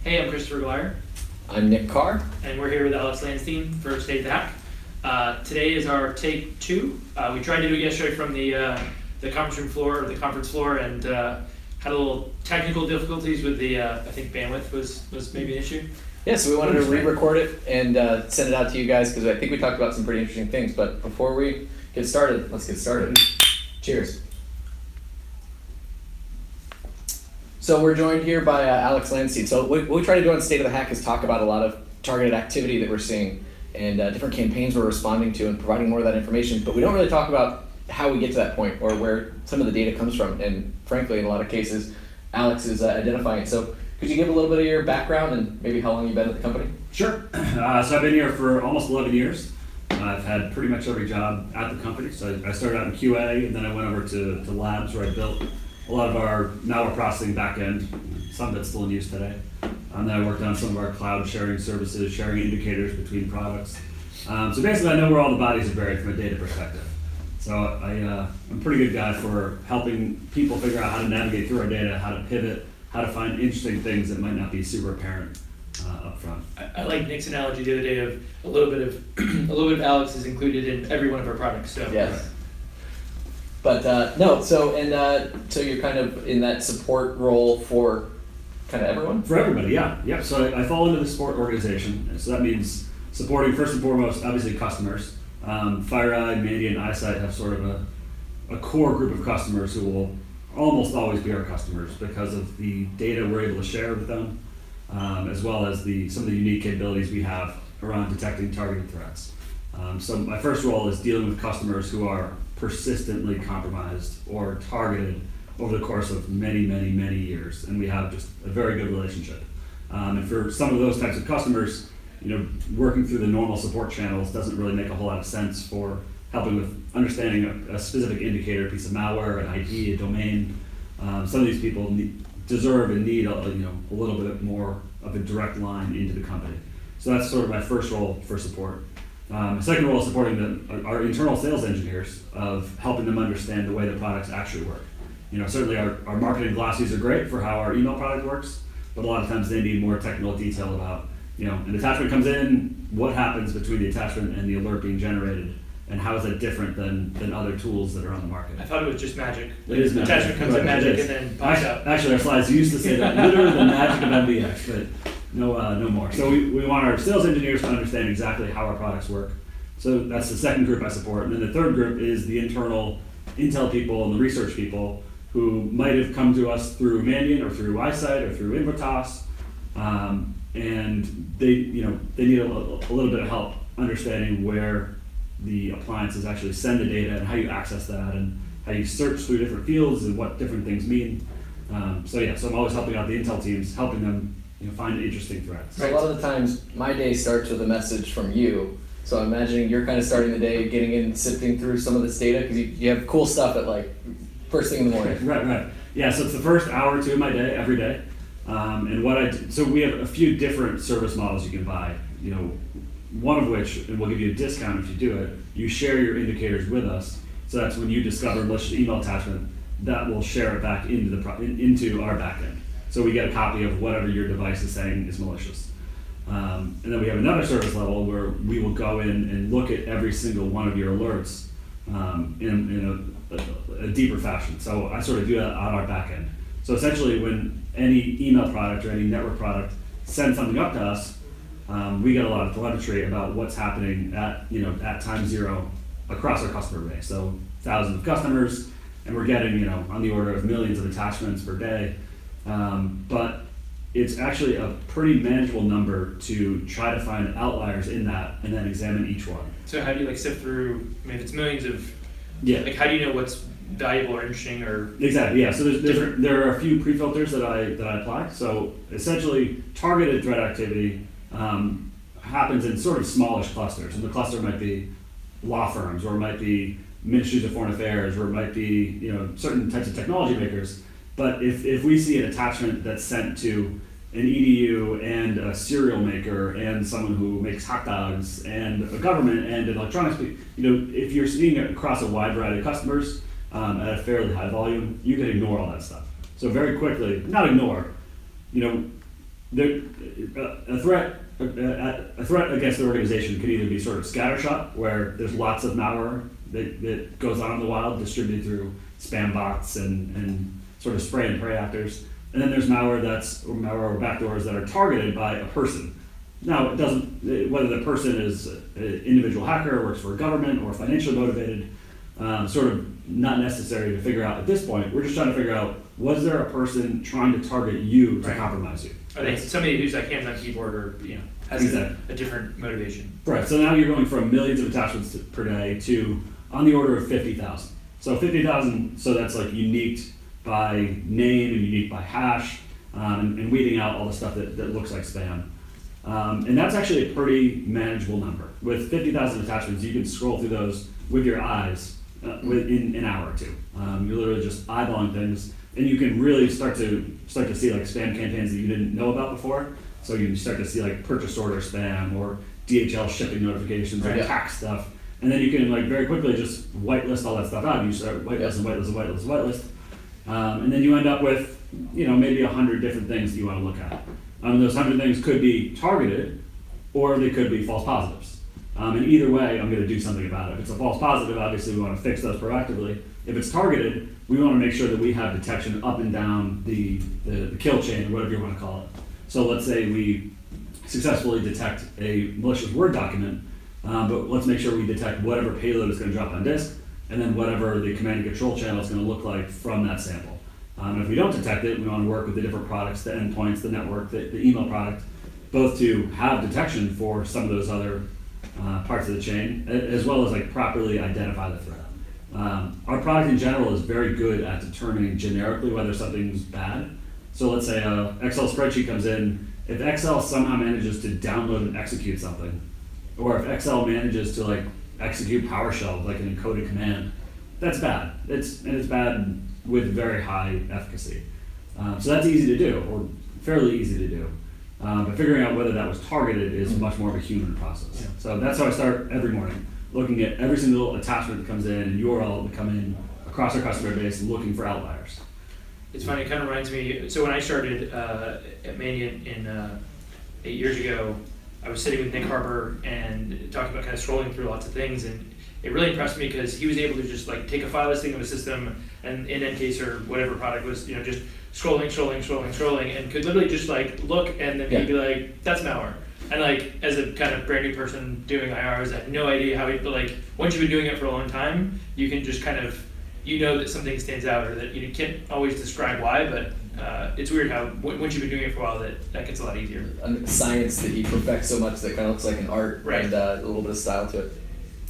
Hey, I'm Christopher Glyer. I'm Nick Carr. And we're here with Alex Lanstein for State of the Hack. Today is our take 2. We tried to do it yesterday from the conference room floor, or the conference floor, and had a little technical difficulties with the, I think bandwidth was maybe an issue. Yeah, so we wanted to re-record it and send it out to you guys because I think we talked about some pretty interesting things. But before we get started, let's get started. Cheers. So we're joined here by Alex Lanstein. So what we try to do on State of the Hack is talk about a lot of targeted activity that we're seeing and different campaigns we're responding to and providing more of that information. But we don't really talk about how we get to that point or where some of the data comes from. And frankly, in a lot of cases, Alex is identifying it. So could you give a little bit of your background and maybe how long you've been at the company? Sure. So I've been here for almost 11 years. I've had pretty much every job at the company. So I started out in QA, and then I went over to labs where I built a lot of our malware processing backend, some that's still in use today. And then I worked on some of our cloud sharing services, sharing indicators between products. So basically I know where all the bodies are buried from a data perspective. So I'm a pretty good guy for helping people figure out how to navigate through our data, how to pivot, how to find interesting things that might not be super apparent up front. I like Nick's analogy the other day of a little bit of Alex is included in every one of our products. So Yes. But so you're kind of in that support role for kind of everyone? For everybody, yeah. Yep. So I fall into the support organization. So that means supporting first and foremost, obviously customers. FireEye, Mandy, and Eyesight have sort of a core group of customers who will almost always be our customers because of the data we're able to share with them, as well as some of the unique capabilities we have around detecting targeted threats. So my first role is dealing with customers who are persistently compromised or targeted over the course of many years, and we have just a very good relationship. And for some of those types of customers, working through the normal support channels doesn't really make a whole lot of sense for helping with understanding a specific indicator, a piece of malware, an IP, a domain. Some of these people deserve and need a little bit more of a direct line into the company. So that's sort of my first role for support. My second role is supporting our internal sales engineers of helping them understand the way the products actually work. Certainly our marketing glossies are great for how our email product works, but a lot of times they need more technical detail about, an attachment comes in, what happens between the attachment and the alert being generated, and how is that different than other tools that are on the market. I thought it was just magic. It is magic. Attachment comes in magic and then pops out. Actually, our slides used to say that, literally the magic of MBX, but no more. So we want our sales engineers to understand exactly how our products work. So that's the second group I support. And then the third group is the internal intel people and the research people who might have come to us through Mandiant or through Eyesight or through Invitas, and they need a little bit of help understanding where the appliances actually send the data and how you access that and how you search through different fields and what different things mean. So I'm always helping out the intel teams, helping them find interesting threats. So a lot of the times my day starts with a message from you. So I'm imagining you're kind of starting the day getting in, sifting through some of this data because you have cool stuff at like first thing in the morning. Right. Yeah, so it's the first hour or two of my day, every day. And what I do, so we have a few different service models you can buy. One of which, and we'll give you a discount if you do it, you share your indicators with us. So that's when you discover a malicious email attachment, that will share it back into our backend. So we get a copy of whatever your device is saying is malicious. And then we have another service level where we will go in and look at every single one of your alerts in a deeper fashion. So I sort of do that on our backend. So essentially when any email product or any network product sends something up to us, we get a lot of telemetry about what's happening at time zero across our customer base. So thousands of customers, and we're getting on the order of millions of attachments per day. But it's actually a pretty manageable number to try to find outliers in that and then examine each one. So how do you sift through? I mean, if it's millions of, how do you know what's valuable or interesting or? Exactly. Yeah. So there are a few pre-filters that I apply. So essentially, targeted threat activity happens in sort of smallish clusters, and the cluster might be law firms, or it might be ministries of foreign affairs, or it might be certain types of technology makers. But if we see an attachment that's sent to an EDU and a cereal maker and someone who makes hot dogs and a government and an electronics, if you're seeing it across a wide variety of customers at a fairly high volume, you can ignore all that stuff. So very quickly, not ignore, a threat against the organization could either be sort of scattershot, where there's lots of malware that goes on in the wild, distributed through spam bots and sort of spray and pray actors. And then there's malware or backdoors that are targeted by a person. Now, it doesn't, whether the person is an individual hacker, works for a government, or financially motivated, sort of not necessary to figure out at this point. We're just trying to figure out, was there a person trying to target you to compromise you? Are they somebody who's like hands on keyboard or has Exactly. a different motivation? Right. So now you're going from millions of attachments per day to on the order of 50,000. So 50,000. So that's like unique by name and unique by hash, and weeding out all the stuff that looks like spam. And that's actually a pretty manageable number. With 50,000 attachments, you can scroll through those with your eyes within an hour or two. You're literally just eyeballing things, and you can really start to see like spam campaigns that you didn't know about before. So you can start to see like purchase order spam or DHL shipping notifications or tax stuff, and then you can like very quickly just whitelist all that stuff out. You start whitelist and whitelist and whitelist and whitelist, and then you end up with maybe 100 different things that you want to look at. Those 100 things could be targeted, or they could be false positives. And either way, I'm going to do something about it. If it's a false positive, obviously we want to fix those proactively. If it's targeted, we want to make sure that we have detection up and down the kill chain, or whatever you want to call it. So let's say we successfully detect a malicious Word document, but let's make sure we detect whatever payload is going to drop on disk, and then whatever the command and control channel is going to look like from that sample. And if we don't detect it, we want to work with the different products, the endpoints, the network, the email product, both to have detection for some of those other parts of the chain, as well as like properly identify the threat. Our product in general is very good at determining generically whether something's bad. So let's say an Excel spreadsheet comes in. If Excel somehow manages to download and execute something, or if Excel manages to like execute PowerShell with like an encoded command, that's bad. It's bad with very high efficacy. So that's easy to do, or fairly easy to do. But figuring out whether that was targeted is much more of a human process. Yeah. So that's how I start every morning, looking at every single attachment that comes in and URL that come in across our customer base, looking for outliers. It's funny, it kind of reminds me, so when I started at Mandiant in 8 years ago, I was sitting with Nick Harper and talking about kind of scrolling through lots of things, and it really impressed me because he was able to just like take a file listing of a system and in Encase or whatever product was, just scrolling, and could literally just like look and then he'd be like, that's malware. And like as a kind of brand new person doing IRs, I had no idea how but like once you've been doing it for a long time, you can just kind of that something stands out, or that you can't always describe why, but it's weird how once you've been doing it for a while that gets a lot easier. A science that you perfect so much that kind of looks like an art, and a little bit of style to it.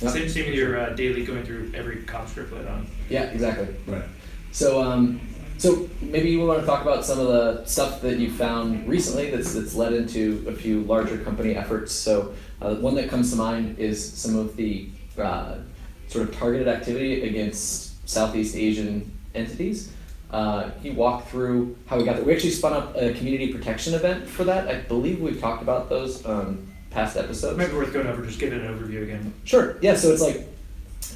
Yep. Same with your daily going through every com script put on. Yeah, exactly. Right. So so maybe you want to talk about some of the stuff that you found recently that's led into a few larger company efforts. So one that comes to mind is some of the sort of targeted activity against Southeast Asian entities. He walked through how we got there. We actually spun up a community protection event for that. I believe we've talked about those past episodes. Maybe worth going over, just give it an overview again. Sure, yeah, so it's like,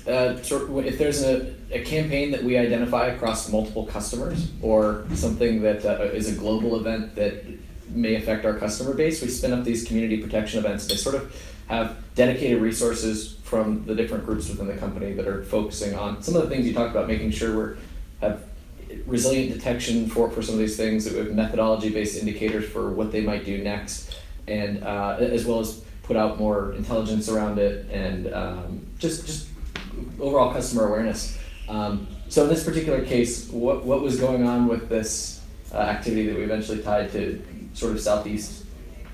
if there's a campaign that we identify across multiple customers, or something that is a global event that may affect our customer base, we spin up these community protection events. They sort of have dedicated resources from the different groups within the company that are focusing on some of the things you talked about, making sure have resilient detection for some of these things, that we have methodology-based indicators for what they might do next, and as well as put out more intelligence around it, and just overall customer awareness. So in this particular case, what was going on with this activity that we eventually tied to sort of Southeast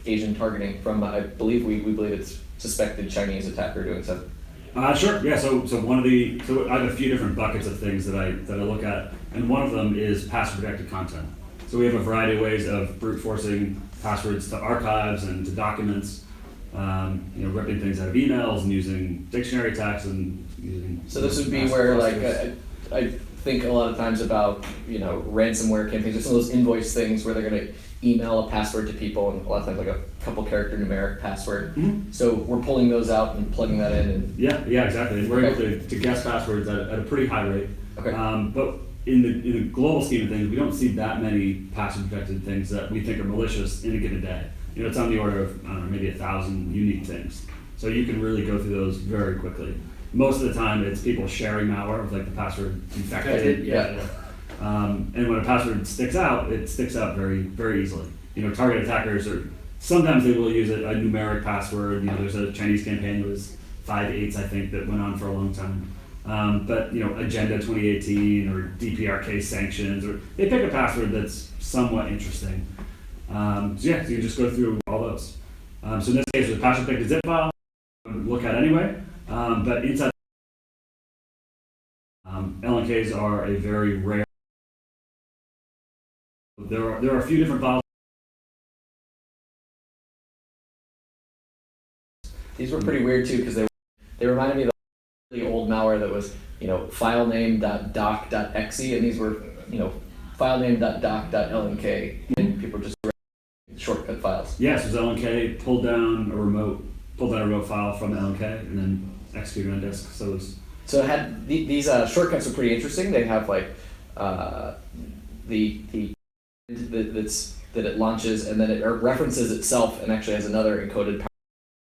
Asian targeting from, I believe we believe it's suspected Chinese attacker doing so? Sure. Yeah. So I have a few different buckets of things that I look at, and one of them is password protected content. So we have a variety of ways of brute forcing passwords to archives and to documents, ripping things out of emails and using dictionary attacks and using. So this would be where I think a lot of times about ransomware campaigns or some of those invoice things where they're going to email a password to people, and a lot of times like a couple character numeric password. Mm-hmm. So we're pulling those out and plugging that in. And yeah, exactly. And we're able to guess passwords at a pretty high rate. Okay. But in the global scheme of things, we don't see that many password protected things that we think are malicious in a given day. It's on the order of, I don't know, maybe 1,000 unique things. So you can really go through those very quickly. Most of the time, it's people sharing malware with like the password infected. And when a password sticks out, it sticks out very, very easily. Target attackers sometimes they will use a numeric password. There's a Chinese campaign that was 5 8s, I think, that went on for a long time. But Agenda 2018 or DPRK sanctions, or they pick a password that's somewhat interesting. So you can just go through all those. So in this case, the password picked a zip file, look at anyway. But inside, LNKs are a very rare. There are a few different files. These were pretty weird too, because they reminded me of the old malware that was filename.doc.exe, and these were filename.doc.lnk, and people just shortcut files. Yes, it was LNK pulled down a remote file from the LNK and then executed on disk. So it had these shortcuts are pretty interesting. They have like the that it launches, and then it references itself and actually has another encoded power.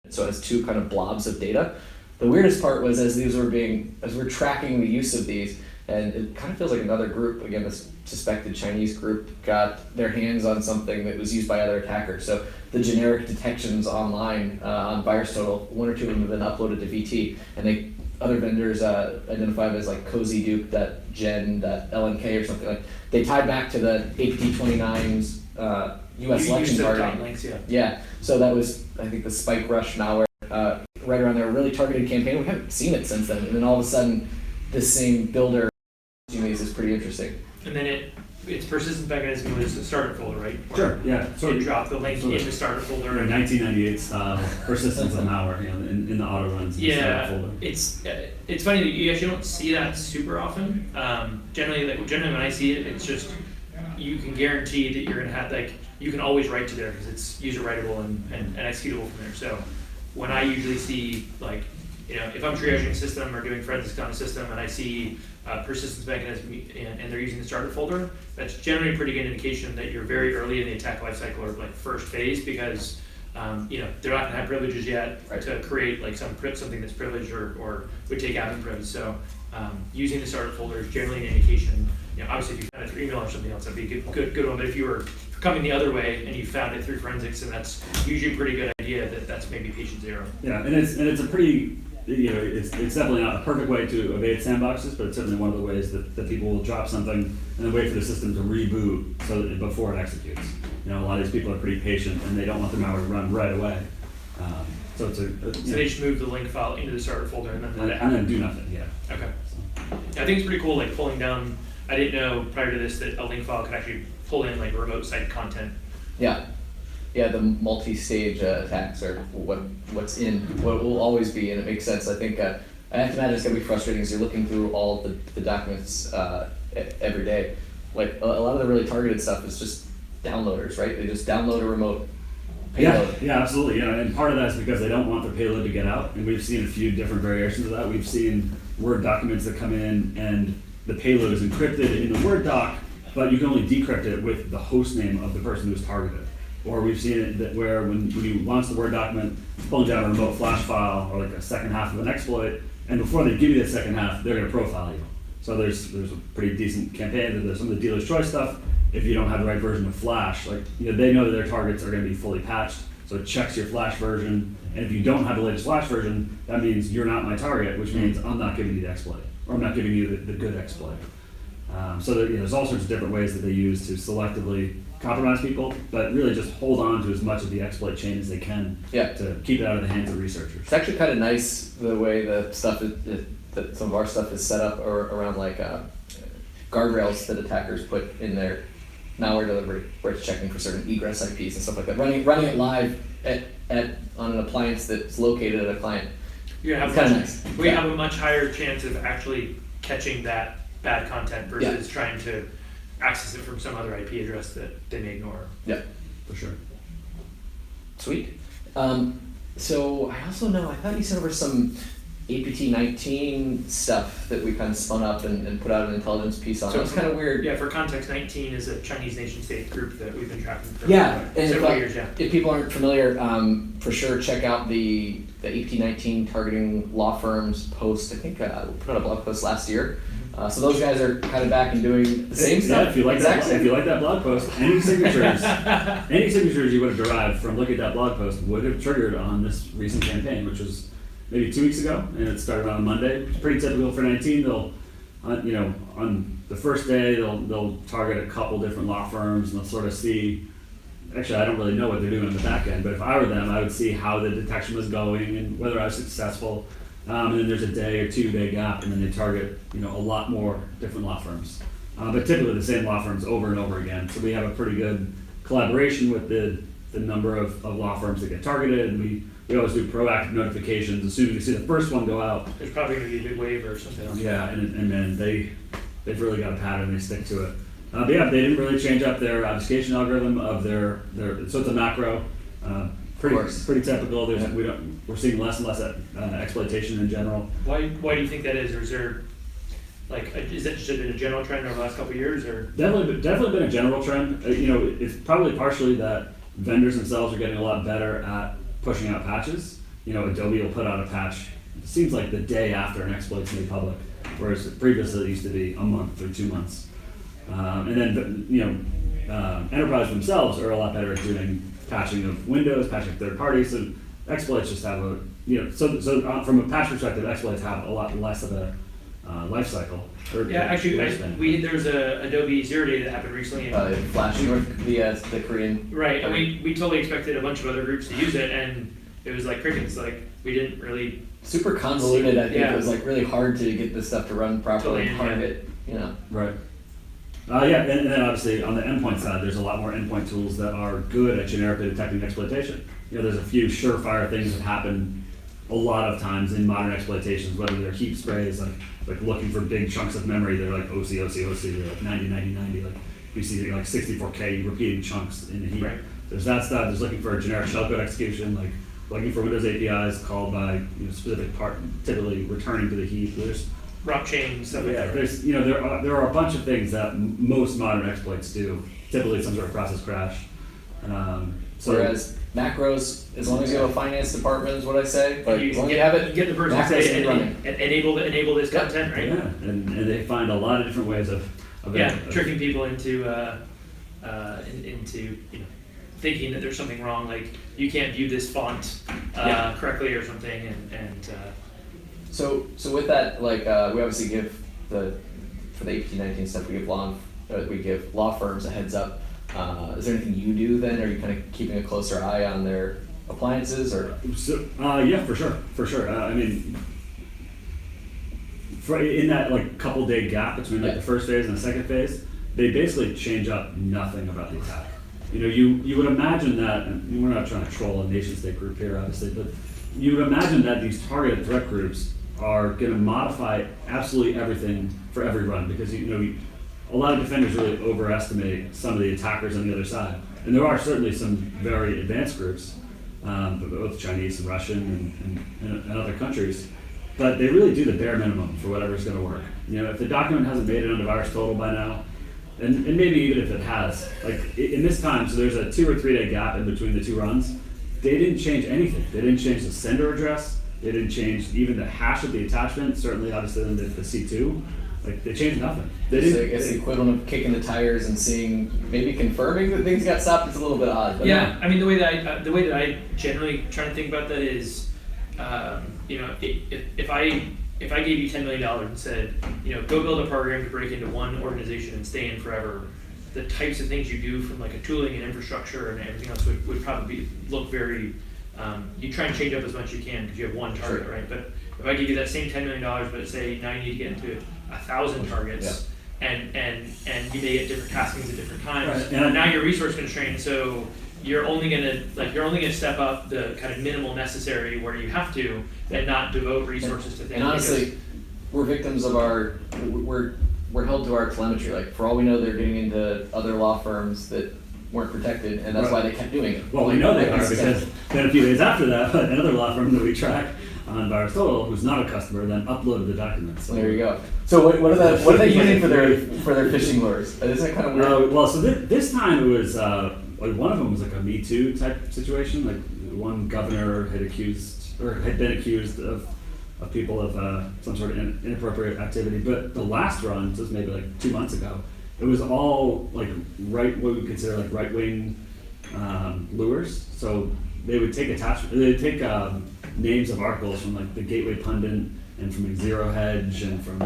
So it has two kind of blobs of data. The weirdest part was as we're tracking the use of these, and it kind of feels like another group, again, this suspected Chinese group, got their hands on something that was used by other attackers. So the generic detections online on VirusTotal, one or two of them have been uploaded to VT, and other vendors identify them as like cozy.duke.gen.lnk or something like. They tied back to the APT 29's U.S. election targeting. Links, yeah. So that was, I think, the Spike Rush malware right around there. A really targeted campaign. We haven't seen it since then, and then all of a sudden, this same builder using these is pretty interesting. And then its persistent mechanism was the starter folder, right? Sure. Yeah. So you drop the link in the starter folder. 1998 style persistence of malware, in the auto runs. In the starter folder. It's funny that you actually don't see that super often. Generally when I see it, it's just you can guarantee that you're gonna have you can always write to there because it's user writable and executable from there. So when I usually see if I'm triaging a system or doing forensics on a system and I see persistence mechanism and they're using the starter folder, that's generally a pretty good indication that you're very early in the attack lifecycle or first phase, because they're not going to have privileges yet to create something that's privileged or would take admin privilege. So using the starter folder is generally an indication. Obviously, if you found it through email or something else, that'd be a good one. But if you were coming the other way and you found it through forensics, and that's usually a pretty good idea that that's maybe patient zero. Yeah, and it's a pretty. It's definitely not a perfect way to evade sandboxes, but it's certainly one of the ways that people will drop something and then wait for the system to reboot before it executes. A lot of these people are pretty patient and they don't want the malware to run right away. So they just move the link file into the starter folder and then do nothing. Yeah. Okay. I think it's pretty cool, pulling down. I didn't know prior to this that a link file could actually pull in remote site content. Yeah. Yeah, the multi-stage attacks are what will always be, and it makes sense. I think I have to imagine it's going to be frustrating as you're looking through all the documents every day. A lot of the really targeted stuff is just downloaders, right? They just download a remote payload. Yeah, absolutely. And part of that is because they don't want the payload to get out, and we've seen a few different variations of that. We've seen Word documents that come in and the payload is encrypted in the Word doc, but you can only decrypt it with the host name of the person who's targeted. Or we've seen it where when you launch the Word document, it's pulling down a remote flash file or a second half of an exploit, and before they give you that second half, they're going to profile you. So there's a pretty decent campaign. There's some of the dealer's choice stuff. If you don't have the right version of Flash, they know that their targets are going to be fully patched, so it checks your Flash version. And if you don't have the latest Flash version, that means you're not my target, which means I'm not giving you the exploit, or I'm not giving you the good exploit. So there's all sorts of different ways that they use to selectively compromise people, but really just hold on to as much of the exploit chain as they can to keep it out of the hands of researchers. It's actually kind of nice the way the stuff that some of our stuff is set up around guardrails that attackers put in their malware delivery, where it's checking for certain egress IPs and stuff like that. Running it live on an appliance that's located at a client. We have a much higher chance of actually catching that bad content versus trying to access it from some other IP address that they may ignore. Yeah, for sure. Sweet. So I also know, I thought you sent over some APT 19 stuff that we kind of spun up and put out an intelligence piece on. So it's kind of weird. Yeah, for context, 19 is a Chinese nation-state group that we've been tracking for several years. Yeah. If people aren't familiar, for sure check out the APT 19 targeting law firms post. I think we put out a blog post last year. So those guys are kind of back and doing the same stuff. If you like that blog post, any signatures you would have derived from looking at that blog post would have triggered on this recent campaign, which was maybe 2 weeks ago, and it started on Monday. It's pretty typical for 19. They'll, on the first day, they'll target a couple different law firms, and they'll sort of see. Actually, I don't really know what they're doing on the back end, but if I were them, I would see how the detection was going and whether I was successful. And then there's a day or 2 day gap, and then they target a lot more different law firms, but typically the same law firms over and over again. So we have a pretty good collaboration with the number of law firms that get targeted, and we always do proactive notifications as soon as we see the first one go out. There's probably going to be a big wave or something else. Yeah, and then they've really got a pattern, they stick to it. But yeah, they didn't really change up their obfuscation algorithm of their so it's a macro. Pretty typical. We're seeing less and less exploitation in general. Why do you think that is? Or is there is that just been a general trend over the last couple of years, or definitely been a general trend? It's probably partially that vendors themselves are getting a lot better at pushing out patches. Adobe will put out a patch. It seems like the day after an exploit's made public, whereas previously it used to be a month or 2 months. And then enterprises themselves are a lot better at doing patching of Windows, patching third parties. So exploits just have so from a patch perspective, exploits have a lot less of a life cycle. Yeah, actually, there was a Adobe Zero Day that happened recently. Flash the Korean. Right, and we totally expected a bunch of other groups to use it, and it was like crickets. Like we didn't really. Super convoluted. I think it was really hard to get this stuff to run properly and target. Right. And then obviously on the endpoint side, there's a lot more endpoint tools that are good at generically detecting exploitation. There's a few surefire things that happen a lot of times in modern exploitations, whether they're heap sprays, like looking for big chunks of memory, they're like OC, they're like 90, 90, 90, like you see like 64K repeating chunks in the heap. Right. There's that stuff. There's looking for a generic shellcode execution, like looking for Windows APIs called by specific part, typically returning to the heap. There's route chain stuff. Yeah, there's there are a bunch of things that most modern exploits do. Typically, some sort of process crash. Whereas macros, as long as you have a finance department, is what I say. But as long as you have it, you get the person to say enable this content, right? Yeah, and they find a lot of different ways of tricking people into thinking that there's something wrong, like you can't view this font correctly or something, and. So with that, we obviously give for the APT 19 stuff, we give law firms a heads up. Is there anything you do then? Are you kind of keeping a closer eye on their appliances, or? Yeah, for sure. I mean, in that couple day gap between the first phase and the second phase, they basically change up nothing about the attack. You would imagine that, and we're not trying to troll a nation state group here, obviously, but you would imagine that these targeted threat groups are going to modify absolutely everything for every run, because a lot of defenders really overestimate some of the attackers on the other side, and there are certainly some very advanced groups, both Chinese and Russian and other countries, but they really do the bare minimum for whatever's going to work. If the document hasn't made it onto VirusTotal by now, and maybe even if it has, in this time, so there's a 2 or 3 day gap in between the 2 runs. They didn't change anything. They didn't change the sender address. They didn't change even the hash of the attachment. Certainly, obviously, in the C2, they changed nothing. It's the equivalent of kicking the tires and maybe confirming that things got stopped. It's a little bit odd. But I mean, the way that I generally try to think about that is, if I gave you $10 million and said, go build a program to break into one organization and stay in forever, the types of things you do from a tooling and infrastructure and everything else would probably look very, you try and change up as much as you can because you have one target, right? But if I give you that same $10 million, but say now you need to get into 1,000 targets, and you may get different taskings at different times, right. And now you're resource constrained, so you're only gonna step up the kind of minimal necessary where you have to, and not devote resources to things. And honestly, we're victims of we're held to our telemetry. For all we know, they're getting into other law firms that weren't protected, and that's why they kept doing it. Well, we know they are, because then a few days after that, another law firm that we track on Virus Total, who's not a customer, then uploaded the documents. So There you go. So what are they using for their phishing lures? Isn't that kind of weird? well, so this time it was like one of them was like a Me Too type situation. Like one governor had been accused of people of some sort of inappropriate activity. But the last run, this was maybe like 2 months ago, it was all like what we would consider like right wing lures. So they would take names of articles from like the Gateway Pundit and from like Zero Hedge and from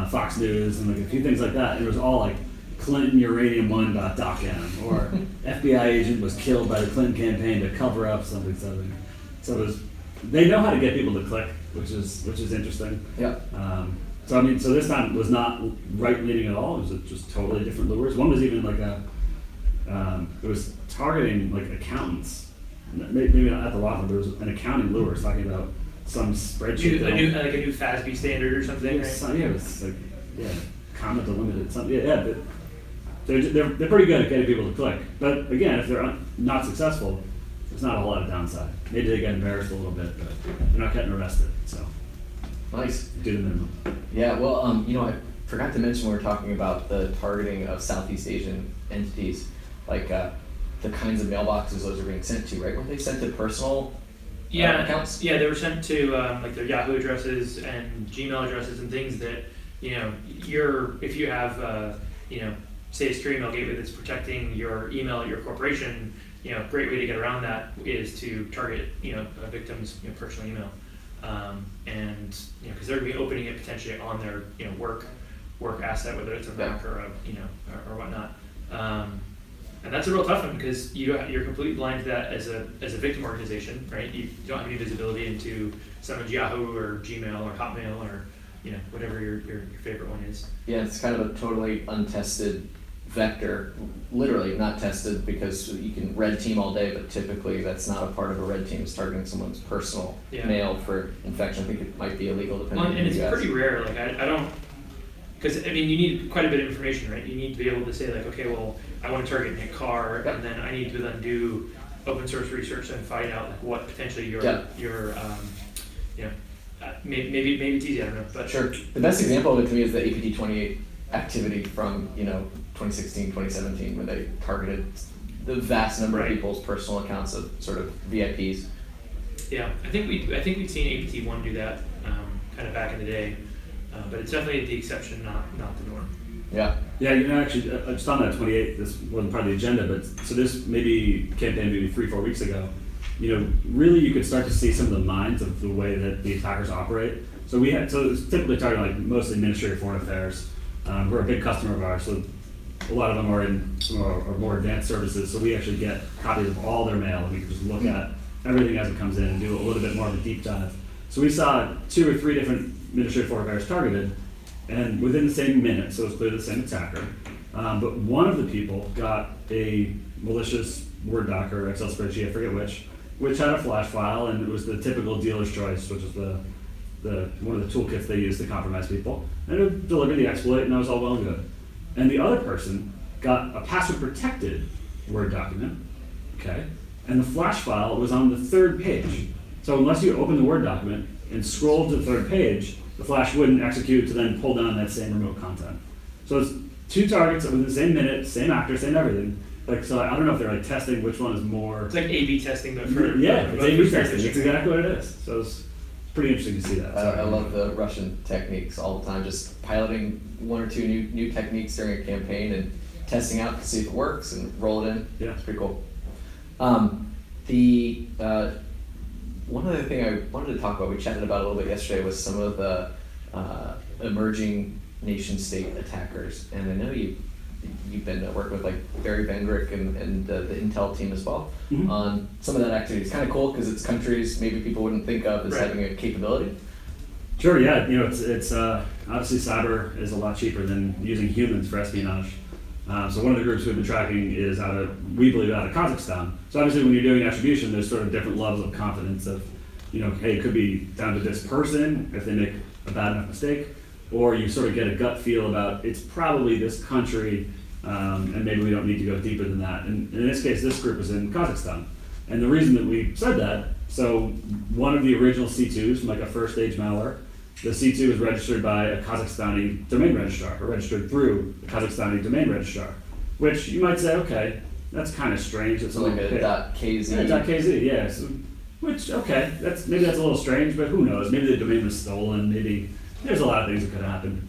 Fox News and like a few things like that. And it was all like Clinton uranium1.docm or FBI agent was killed by the Clinton campaign to cover up something. So it was, they know how to get people to click, which is interesting. Yeah. So I mean, so this time was not right leaning at all. It was just totally different lures. One was even like it was targeting like accountants. Maybe not at the law firm, there was an accounting lure talking about some spreadsheet. A new FASB standard or something, right? Yeah, it was like, comma delimited, something. But they're pretty good at getting people to click. But again, if they're not successful, there's not a whole lot of downside. Maybe they get embarrassed a little bit, but they're not getting arrested. So Nice. do the minimum. Yeah, well, I forgot to mention when we were talking about the targeting of Southeast Asian entities, like the kinds of mailboxes those are being sent to, right? Weren't they sent to personal accounts? Yeah, they were sent to like their Yahoo addresses and Gmail addresses and things that, if you have, say a secure email gateway that's protecting your email at your corporation, great way to get around that is to target, a victim's personal email. And because they're going to be opening it potentially on their work asset, whether it's a Mac or or whatnot. And that's a real tough one because you're completely blind to that as a victim organization, right? You don't have any visibility into someone's Yahoo or Gmail or Hotmail or whatever your favorite one is. Yeah, it's kind of a totally untested vector, literally not tested because you can red team all day, but typically that's not a part of a red team. It's targeting someone's personal mail for infection. I think it might be illegal depending on and it's who you ask. pretty rare. Like I don't, because you need quite a bit of information, right? You need to be able to say like, okay, well, I want to target a car, and then I need to then do open source research and find out like what potentially your maybe it's easy, I don't know, but sure. The best example of it to me is the APT 28 activity from 2016, 2017, when they targeted the vast number of people's personal accounts of sort of VIPs. Yeah, I think we'd seen APT 1 do that kind of back in the day, but it's definitely the exception, not the norm. Yeah. Yeah, actually, just on that 28, this wasn't part of the agenda, but so this campaign maybe 3-4 weeks ago, really you could start to see some of the minds of the way that the attackers operate. So it's typically targeting like mostly Ministry of Foreign Affairs, who are a big customer of ours. So a lot of them are in some of our more advanced services. So we actually get copies of all their mail, and we can just look at everything as it comes in and do a little bit more of a deep dive. So we saw 2 or 3 different Ministry of Foreign Affairs targeted, and within the same minute, so it's clearly the same attacker. But one of the people got a malicious Word doc or Excel spreadsheet, I forget which had a flash file, and it was the typical dealer's choice, which is the one of the toolkits they use to compromise people. And it delivered the exploit, and that was all well and good. And the other person got a password-protected Word document, okay? And the flash file was on the 3rd page. So unless you open the Word document and scroll to the 3rd page, the flash wouldn't execute to then pull down that same remote content. So it's 2 targets within the same minute, same actor, same everything. So I don't know if they're like testing which one is more. It's like A/B testing, but for it's A/B testing. It's exactly what it is. So it's pretty interesting to see that. I love the Russian techniques all the time. Just piloting 1 or 2 new techniques during a campaign and testing out to see if it works and roll it in. Yeah, it's pretty cool. One other thing I wanted to talk about, we chatted about a little bit yesterday, was some of the emerging nation-state attackers, and I know you've been working with like Barry Vendrick and the Intel team as well on some of that activity. It's kind of cool because it's countries maybe people wouldn't think of as having a capability. Sure, yeah. It's obviously cyber is a lot cheaper than using humans for espionage. So one of the groups we've been tracking is we believe out of Kazakhstan. So obviously when you're doing attribution, there's sort of different levels of confidence of, hey, it could be down to this person if they make a bad enough mistake, or you sort of get a gut feel about it's probably this country, and maybe we don't need to go deeper than that. And in this case, this group is in Kazakhstan. And the reason that we said that So one of the original C2s from like a first stage malware, the C2 was registered by a Kazakhstani domain registrar, or registered through a Kazakhstani domain registrar, which you might say, okay, that's kind of strange. It's So like a .kz. Yeah, .kz, yeah. So, which, okay, maybe that's a little strange, but who knows? Maybe the domain was stolen, maybe there's a lot of things that could happen.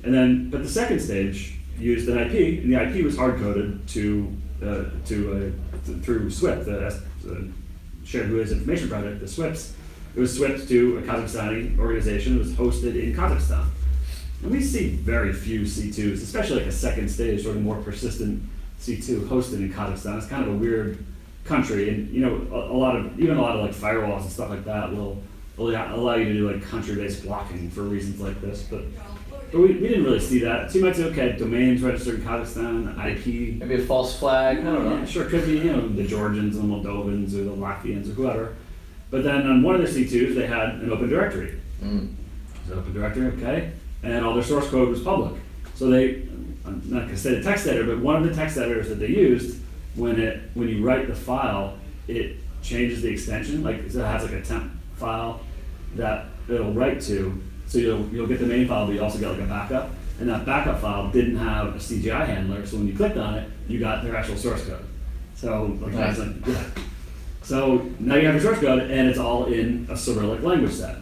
And then, but the second stage used an IP, and the IP was hard-coded through SWIFT, the Shared Who Is Information Project, the SWIFTs. It was SWIFT to a Kazakhstani organization. It was hosted in Kazakhstan. And we see very few C2s, especially like a second stage, sort of more persistent C2 hosted in Kazakhstan. It's kind of a weird country, and you know, a lot of like firewalls and stuff like that will allow you to do like country-based blocking for reasons like this. But we didn't really see that. So you might say, okay, domains registered in Kazakhstan, IP. Maybe a false flag. I don't know. Yeah, sure, could be, you know, the Georgians and the Moldovans or the Latvians or whoever. But then on one of their C2s, they had an open directory. So open directory, okay, and all their source code was public. So I'm not going to say the text editor, but one of the text editors that they used, when you write the file, it changes the extension. Like, so it has like a temp file that it'll write to. So you'll get the main file, but you also get like a backup. And that backup file didn't have a CGI handler, so when you clicked on it, you got their actual source code. So like, nice. Yeah. So now you have your source code, and it's all in a Cyrillic language set.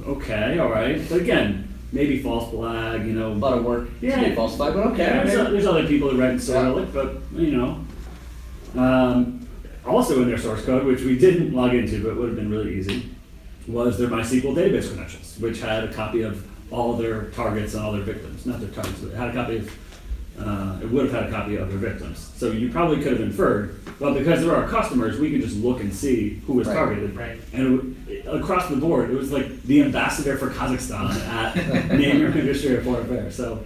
Okay, all right. But again, maybe false flag, you know. A lot of work to get false flag, but okay. Yeah, there's other people who write in Cyrillic, but you know. Also in their source code, which we didn't log into, but would have been really easy, was their MySQL database credentials, which had a copy of all their targets and all their victims. Not their targets, but it had a copy of, it would have had a copy of their victims. So you probably could have inferred, well, because they're our customers, we can just look and see who was targeted. Right. And across the board, it was like the ambassador for Kazakhstan at Name Your Ministry of Foreign Affairs. So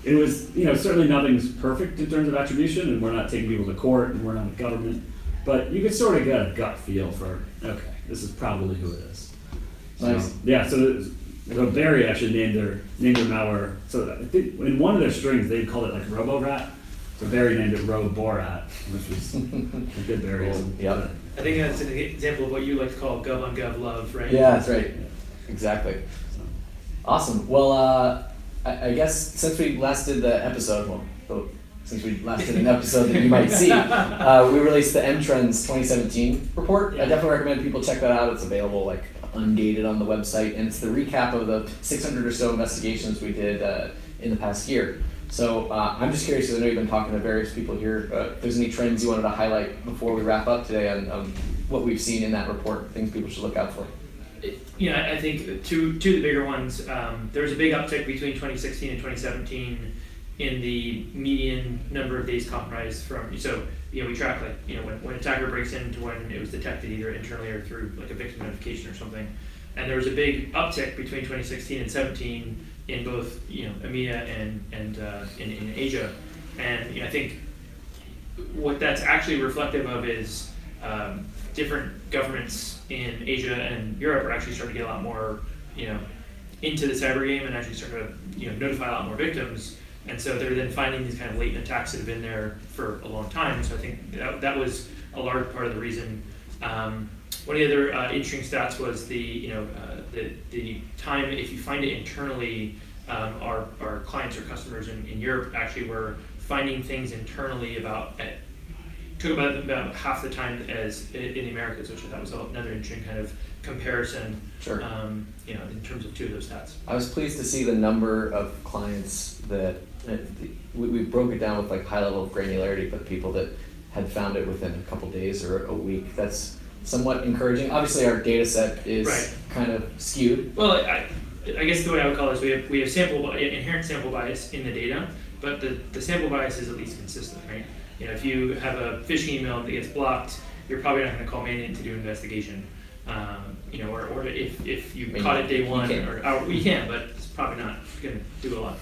it was, you know, certainly nothing's perfect in terms of attribution, and we're not taking people to court, and we're not a government, but you could sort of get a gut feel for, okay, this is probably who it is. Nice. So, yeah, so Barry actually named their malware. So I think in one of their strings they called it like RoboRat. So Barry named it Roborat, which was a good Barryism. Yep. I think that's an example of what you like to call gov on gov love, right? Yeah, that's right. Exactly. Awesome. Well, I guess since we last did the episode, since we last did an episode that you might see, we released the M-Trends 2017 report. I definitely recommend people check that out. It's available like ungated on the website, and it's the recap of the 600 or so investigations we did in the past year. So I'm just curious, because I know you've been talking to various people here, if there's any trends you wanted to highlight before we wrap up today on what we've seen in that report, things people should look out for. You know, I think two of the bigger ones, there was a big uptick between 2016 and 2017 in the median number of days compromised from, so, you know, we track like, you know, when an attacker breaks into when it was detected either internally or through like a victim notification or something. And there was a big uptick between 2016 and 17 in both, you know, EMEA and in Asia. And you know, I think what that's actually reflective of is different governments in Asia and Europe are actually starting to get a lot more, you know, into the cyber game and actually start to, you know, notify a lot more victims. And so they're then finding these kind of latent attacks that have been there for a long time. So I think that was a large part of the reason. One of the other interesting stats was the time, if you find it internally, our clients or customers in Europe actually were finding things internally took about half the time as in the Americas, which I thought was another interesting kind of comparison. Sure. You know, in terms of two of those stats. I was pleased to see the number of clients that we broke it down with like high level of granularity, but people that had found it within a couple days or a week. That's somewhat encouraging. Obviously, our data set is kind of skewed. Well, I guess the way I would call it is we have inherent sample bias in the data, but the sample bias is at least consistent, right? You know, if you have a phishing email that gets blocked, you're probably not going to call Mandiant to do an investigation. You know, or if you caught it day one, you can, but it's probably not going to do a lot.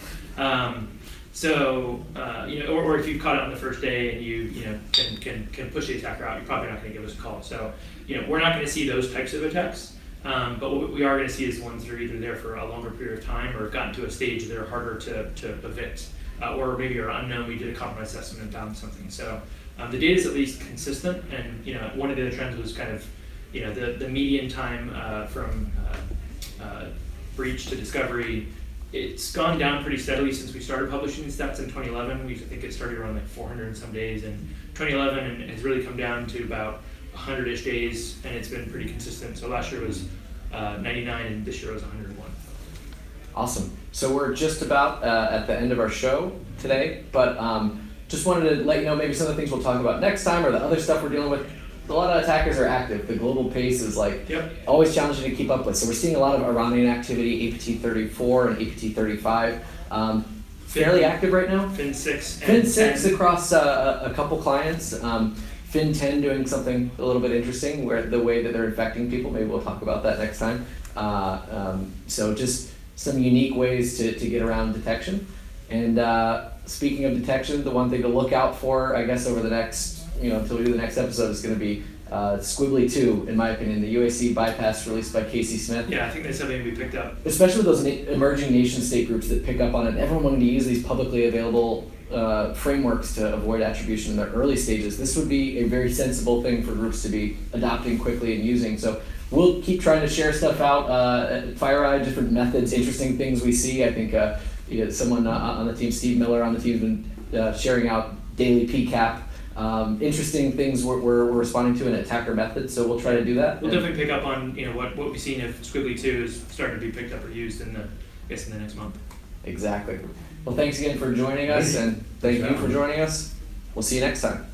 You know, or if you caught it on the first day and you know can push the attacker out, you're probably not going to give us a call. So, you know, we're not going to see those types of attacks. But what we are going to see is ones that are either there for a longer period of time or have gotten to a stage that are harder to evict, or maybe are unknown. We did a compromise assessment and found something. So the data is at least consistent. And you know, one of the other trends was kind of the median time from breach to discovery, it's gone down pretty steadily since we started publishing these stats in 2011. I think it started around like 400 and some days in 2011, and has really come down to about 100-ish days, and it's been pretty consistent. So last year was 99, and this year was 101. Awesome. So we're just about at the end of our show today, but just wanted to let you know maybe some of the things we'll talk about next time, or the other stuff we're dealing with. A lot of attackers are active. The global pace is always challenging to keep up with. So we're seeing a lot of Iranian activity, APT 34 and APT 35. Fairly active right now. FIN 6 and FIN 6 10. across a couple clients. FIN 10 doing something a little bit interesting, where the way that they're infecting people. Maybe we'll talk about that next time. So just some unique ways to get around detection. And speaking of detection, the one thing to look out for, I guess, over the next, until we do the next episode, is going to be Squiggly 2, in my opinion, the UAC bypass released by Casey Smith. Yeah, I think that's something we picked up. Especially those emerging nation-state groups that pick up on it. Everyone wanting to use these publicly available frameworks to avoid attribution in their early stages. This would be a very sensible thing for groups to be adopting quickly and using. So we'll keep trying to share stuff out at FireEye, different methods, interesting things we see. I think someone on the team, Steve Miller on the team, has been sharing out daily PCAP. Interesting things we're responding to in attacker methods, so we'll try to do that. We'll definitely pick up on what we've seen if Squiggly 2 is starting to be picked up or used in the next month. Exactly. Well, thanks again for joining us, and thank you for joining us. We'll see you next time.